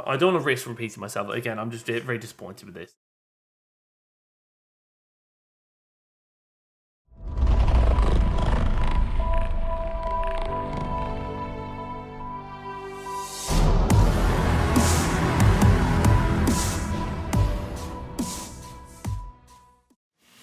I don't want to risk repeating myself. Again, I'm just very disappointed with this.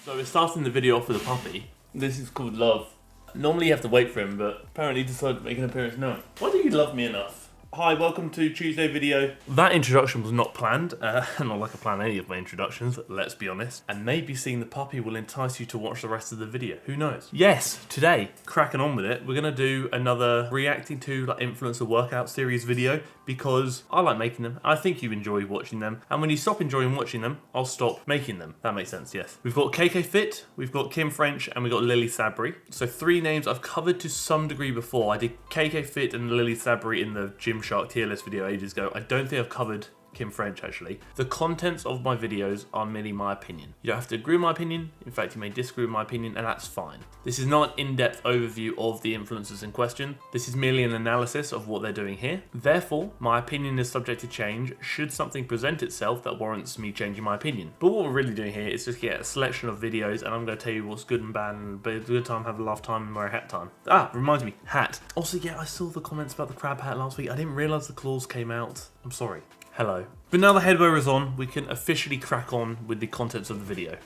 So we're starting the video off with a puppy. This is called Love. Normally you have to wait for him, but apparently he decided to make an appearance now. Why do you love me enough? Hi, welcome to Tuesday video. That introduction was not planned, not like I plan any of my introductions, let's be honest. And maybe seeing the puppy will entice you to watch the rest of the video, who knows? Yes, today, cracking on with it, we're gonna do another reacting to like influencer workout series video because I like making them, I think you enjoy watching them, and when you stop enjoying watching them, I'll stop making them. That makes sense, yes. We've got KK Fit, we've got Kim French, and we've got Lilly Sabri. So 3 names I've covered to some degree before. I did KK Fit and Lilly Sabri in the Gymshark tier list video ages ago. I don't think I've covered Kim French actually. The contents of my videos are merely my opinion. You don't have to agree with my opinion. In fact, you may disagree with my opinion, and that's fine. This is not an in-depth overview of the influencers in question. This is merely an analysis of what they're doing here. Therefore, my opinion is subject to change should something present itself that warrants me changing my opinion. But what we're really doing here is just get a selection of videos, and I'm going to tell you what's good and bad, and a good time, have a laugh time, and wear a hat time. Ah, reminds me, hat. Also, yeah, I saw the comments about the crab hat last week. I didn't realise the claws came out. I'm sorry. Hello. But now the headwear is on, we can officially crack on with the contents of the video.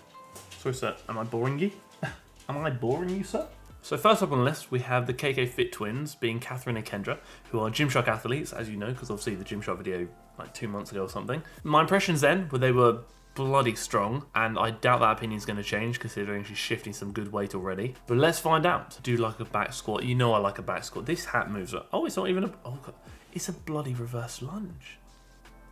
Sorry sir, am I boring you? Am I boring you, sir? So first up on the list, we have the KK Fit twins, being Kathryn and Kendra, who are Gymshark athletes, as you know, because obviously the Gymshark video like 2 months ago or something. My impressions then were they were bloody strong, and I doubt that opinion's going to change considering she's shifting some good weight already. But let's find out. Do you like a back squat? You know I like a back squat. This hat moves up. Oh, it's not even a... Oh, God. It's a bloody reverse lunge.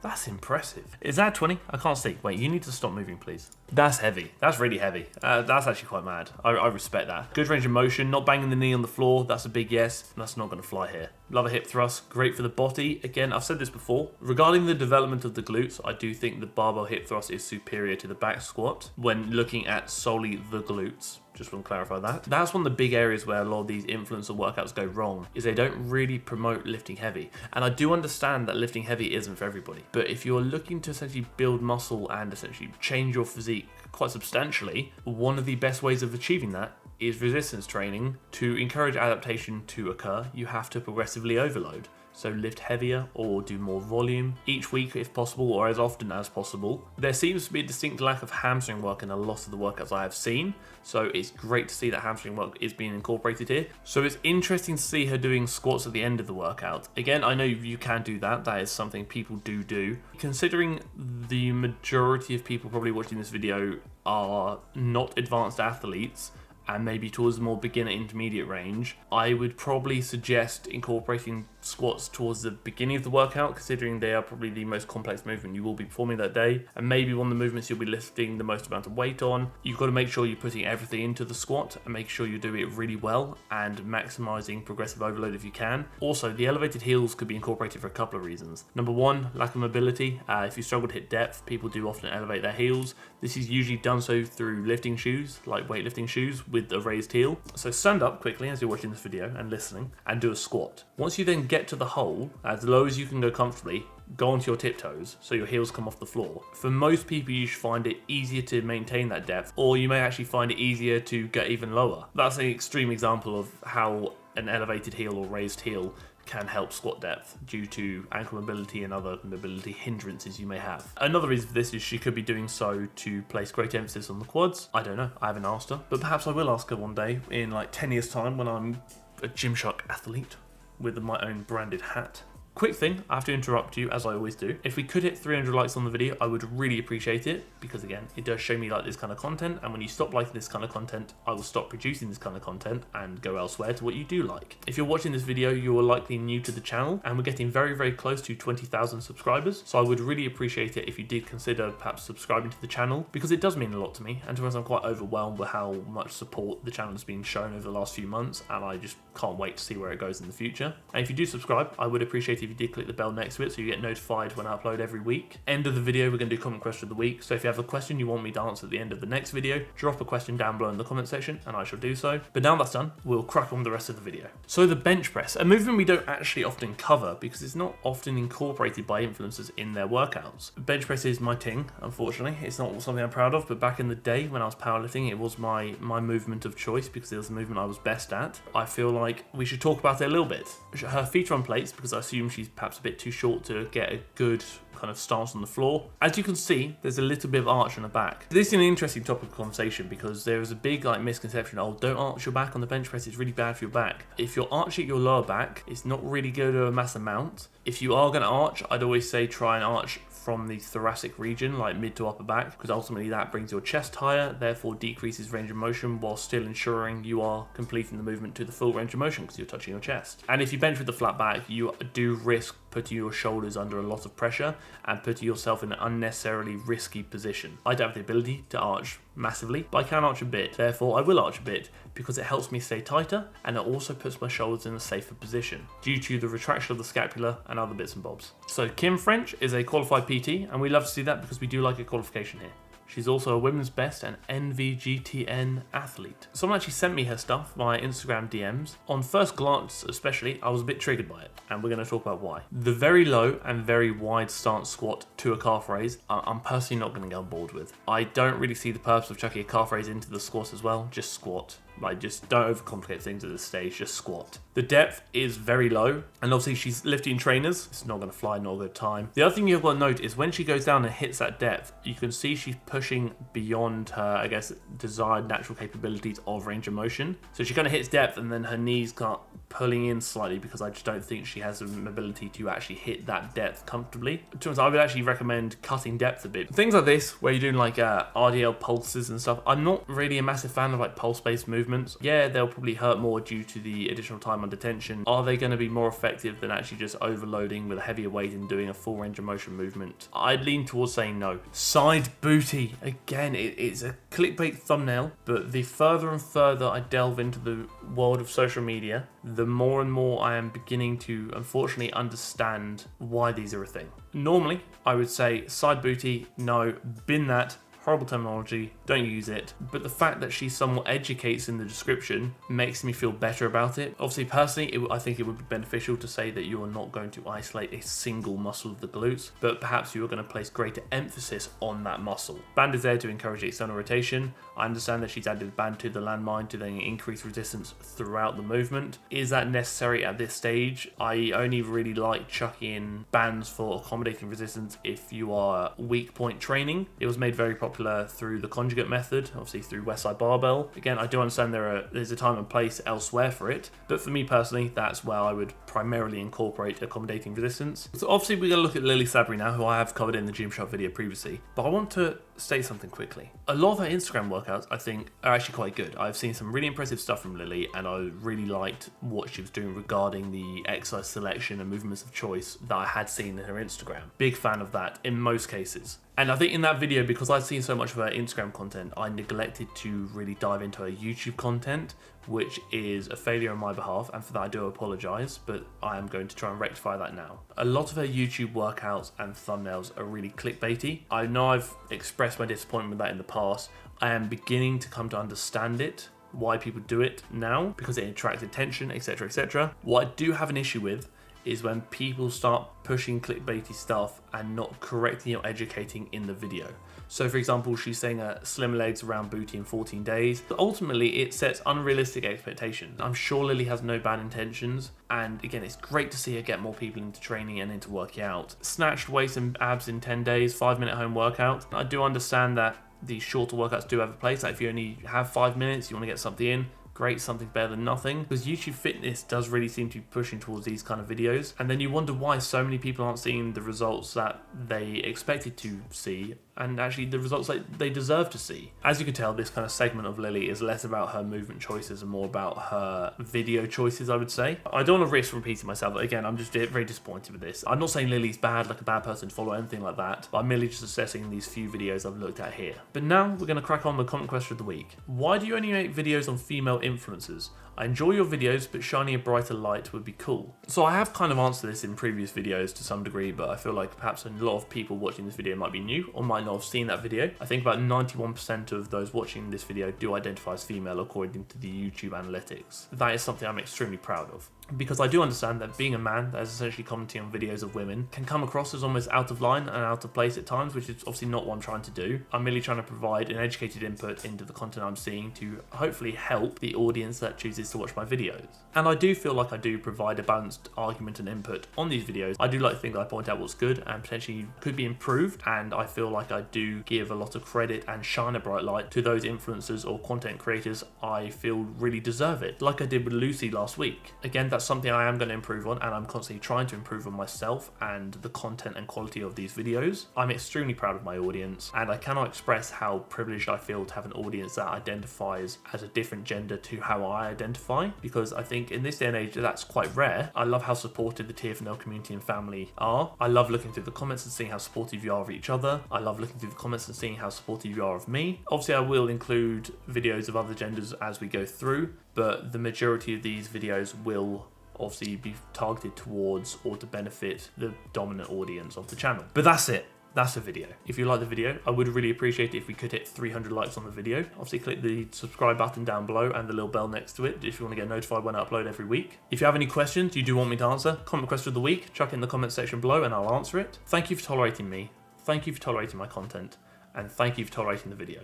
That's impressive. Is that 20? I can't see. Wait, you need to stop moving, please. That's heavy. That's really heavy. That's actually quite mad. I respect that. Good range of motion, not banging the knee on the floor. That's a big yes. That's not going to fly here. Love a hip thrust. Great for the body. Again, I've said this before. Regarding the development of the glutes, I do think the barbell hip thrust is superior to the back squat when looking at solely the glutes. Just want to clarify that. That's one of the big areas where a lot of these influencer workouts go wrong, is they don't really promote lifting heavy. And I do understand that lifting heavy isn't for everybody. But if you're looking to essentially build muscle and essentially change your physique quite substantially, one of the best ways of achieving that is resistance training. To encourage adaptation to occur, you have to progressively overload. So lift heavier or do more volume each week if possible, or as often as possible. There seems to be a distinct lack of hamstring work in a lot of the workouts I have seen, so it's great to see that hamstring work is being incorporated here. So it's interesting to see her doing squats at the end of the workout. Again, I know you can do that. That is something people do. Considering the majority of people probably watching this video are not advanced athletes, and maybe towards the more beginner intermediate range, I would probably suggest incorporating squats towards the beginning of the workout, considering they are probably the most complex movement you will be performing that day, and maybe one of the movements you'll be lifting the most amount of weight on. You've got to make sure you're putting everything into the squat and make sure you do it really well and maximizing progressive overload if you can. Also, the elevated heels could be incorporated for a couple of reasons. Number one, lack of mobility. If you struggle to hit depth, people do often elevate their heels. This is usually done so through lifting shoes, like weightlifting shoes with a raised heel. So stand up quickly as you're watching this video and listening and do a squat. Once you then get to the hole, as low as you can go comfortably, go onto your tiptoes so your heels come off the floor. For most people, you should find it easier to maintain that depth, or you may actually find it easier to get even lower. That's an extreme example of how an elevated heel or raised heel can help squat depth due to ankle mobility and other mobility hindrances you may have. Another reason for this is she could be doing so to place great emphasis on the quads. I don't know, I haven't asked her, but perhaps I will ask her one day in like 10 years time when I'm a Gymshark athlete with my own branded hat. Quick thing, I have to interrupt you as I always do. If we could hit 300 likes on the video, I would really appreciate it, because again, it does show me like this kind of content, and when you stop liking this kind of content, I will stop producing this kind of content and go elsewhere to what you do like. If you're watching this video, you are likely new to the channel, and we're getting very close to 20,000 subscribers, so I would really appreciate it if you did consider perhaps subscribing to the channel, because it does mean a lot to me, and to be honest, I'm quite overwhelmed with how much support the channel has been shown over the last few months, and I just can't wait to see where it goes in the future. And if you do subscribe, I would appreciate it if you did click the bell next to it so you get notified when I upload every week. End of the video, we're going to do comment question of the week. So if you have a question you want me to answer at the end of the next video, drop a question down below in the comment section and I shall do so. But now that's done, we'll crack on with the rest of the video. So the bench press, a movement we don't actually often cover because it's not often incorporated by influencers in their workouts. Bench press is my ting, unfortunately. It's not something I'm proud of, but back in the day when I was powerlifting, it was my movement of choice because it was the movement I was best at. I feel like we should talk about it a little bit. Her feet are on plates because I assume she's perhaps a bit too short to get a good kind of stance on the floor. As you can see, there's a little bit of arch on the back. This is an interesting topic of conversation because there is a big misconception, oh, don't arch your back on the bench press, it's really bad for your back. If you're arching your lower back, it's not really good to a mass amount. If you are going to arch, I'd always say try and arch from the thoracic region, like mid to upper back, because ultimately that brings your chest higher, therefore decreases range of motion while still ensuring you are completing the movement to the full range of motion because you're touching your chest. And if you bench with the flat back, you do risk putting your shoulders under a lot of pressure and putting yourself in an unnecessarily risky position. I don't have the ability to arch massively, but I can arch a bit. Therefore, I will arch a bit because it helps me stay tighter and it also puts my shoulders in a safer position due to the retraction of the scapula and other bits and bobs. So Kim French is a qualified PT and we love to see that because we do like a qualification here. She's also a women's best and NVGTN athlete. Someone actually sent me her stuff via Instagram DMs. On first glance especially, I was a bit triggered by it, and we're going to talk about why. The very low and very wide stance squat to a calf raise, I'm personally not going to get on board with. I don't really see the purpose of chucking a calf raise into the squat as well, just squat. Like, just don't overcomplicate things at this stage, just squat. The depth is very low, and obviously she's lifting trainers. It's not going to fly, not a good time. The other thing you've got to note is when she goes down and hits that depth, you can see she's pushing beyond her, I guess, desired natural capabilities of range of motion. So she kind of hits depth, and then her knees start pulling in slightly because I just don't think she has the ability to actually hit that depth comfortably. To be honest, I would actually recommend cutting depth a bit. Things like this, where you're doing like RDL pulses and stuff, I'm not really a massive fan of like pulse-based movements. Yeah, they'll probably hurt more due to the additional time under tension. Are they going to be more effective than actually just overloading with a heavier weight and doing a full range of motion movement? I'd lean towards saying no. Side booty. Again, it's a clickbait thumbnail, but the further and further I delve into the world of social media, the more and more I am beginning to, unfortunately, understand why these are a thing. Normally, I would say side booty, no, bin that. Horrible terminology, don't use it. But the fact that she somewhat educates in the description makes me feel better about it. Obviously, personally, I think it would be beneficial to say that you are not going to isolate a single muscle of the glutes, but perhaps you are going to place greater emphasis on that muscle. Band is there to encourage external rotation. I understand that she's added band to the landmine to then increase resistance throughout the movement. Is that necessary at this stage? I only really like chucking in bands for accommodating resistance if you are weak point training. It was made very popular through the conjugate method, obviously through Westside Barbell. Again, I do understand there's a time and place elsewhere for it, but for me personally, that's where I would primarily incorporate accommodating resistance. So obviously we're going to look at Lilly Sabri now, who I have covered in the Gymshark video previously, but I want to state something quickly. A lot of her Instagram workouts, I think, are actually quite good. I've seen some really impressive stuff from Lilly, and I really liked what she was doing regarding the exercise selection and movements of choice that I had seen in her Instagram. Big fan of that in most cases. And I think in that video, because I'd seen so much of her Instagram content, I neglected to really dive into her YouTube content, which is a failure on my behalf, and for that I do apologise, but I am going to try and rectify that now. A lot of her YouTube workouts and thumbnails are really clickbaity. I know I've expressed my disappointment with that in the past. I am beginning to come to understand it, why people do it now, because it attracts attention, etc, etc. What I do have an issue with is when people start pushing clickbaity stuff and not correctly or educating in the video. So for example, she's saying slim legs around booty in 14 days. But ultimately, it sets unrealistic expectations. I'm sure Lilly has no bad intentions. And again, it's great to see her get more people into training and into working out. Snatched waist and abs in 10 days, 5-minute home workout. I do understand that these shorter workouts do have a place. Like if you only have 5 minutes, you want to get something in, great, something's better than nothing. Because YouTube fitness does really seem to be pushing towards these kind of videos. And then you wonder why so many people aren't seeing the results that they expected to see, and actually the results that they deserve to see. As you can tell, this kind of segment of Lilly is less about her movement choices and more about her video choices, I would say. I don't want to risk repeating myself, but again, I'm just very disappointed with this. I'm not saying Lilly's bad, like a bad person to follow, anything like that, but I'm merely just assessing these few videos I've looked at here. But now we're going to crack on with the comment question of the week. Why do you only make videos on female influencers? I enjoy your videos, but shining a brighter light would be cool. So I have kind of answered this in previous videos to some degree, but I feel like perhaps a lot of people watching this video might be new or might not have seen that video. I think about 91% of those watching this video do identify as female according to the YouTube analytics. That is something I'm extremely proud of, because I do understand that being a man that is essentially commenting on videos of women can come across as almost out of line and out of place at times, which is obviously not what I'm trying to do. I'm merely trying to provide an educated input into the content I'm seeing to hopefully help the audience that chooses to watch my videos. And I do feel like I do provide a balanced argument and input on these videos. I do like to think that I point out what's good and potentially could be improved, and I feel like I do give a lot of credit and shine a bright light to those influencers or content creators I feel really deserve it, like I did with Lucy last week. Again, that's something I am going to improve on, and I'm constantly trying to improve on myself and the content and quality of these videos. I'm extremely proud of my audience, and I cannot express how privileged I feel to have an audience that identifies as a different gender to how I identify, because I think in this day and age that's quite rare. I love how supportive the TFNL community and family are. I love looking through the comments and seeing how supportive you are of each other. I love looking through the comments and seeing how supportive you are of me. Obviously I will include videos of other genders as we go through, but the majority of these videos will obviously be targeted towards or to benefit the dominant audience of the channel. But that's it. That's the video. If you like the video, I would really appreciate it if we could hit 300 likes on the video. Obviously click the subscribe button down below and the little bell next to it if you want to get notified when I upload every week. If you have any questions you do want me to answer, comment question of the week, chuck it in the comment section below and I'll answer it. Thank you for tolerating me, thank you for tolerating my content, and thank you for tolerating the video.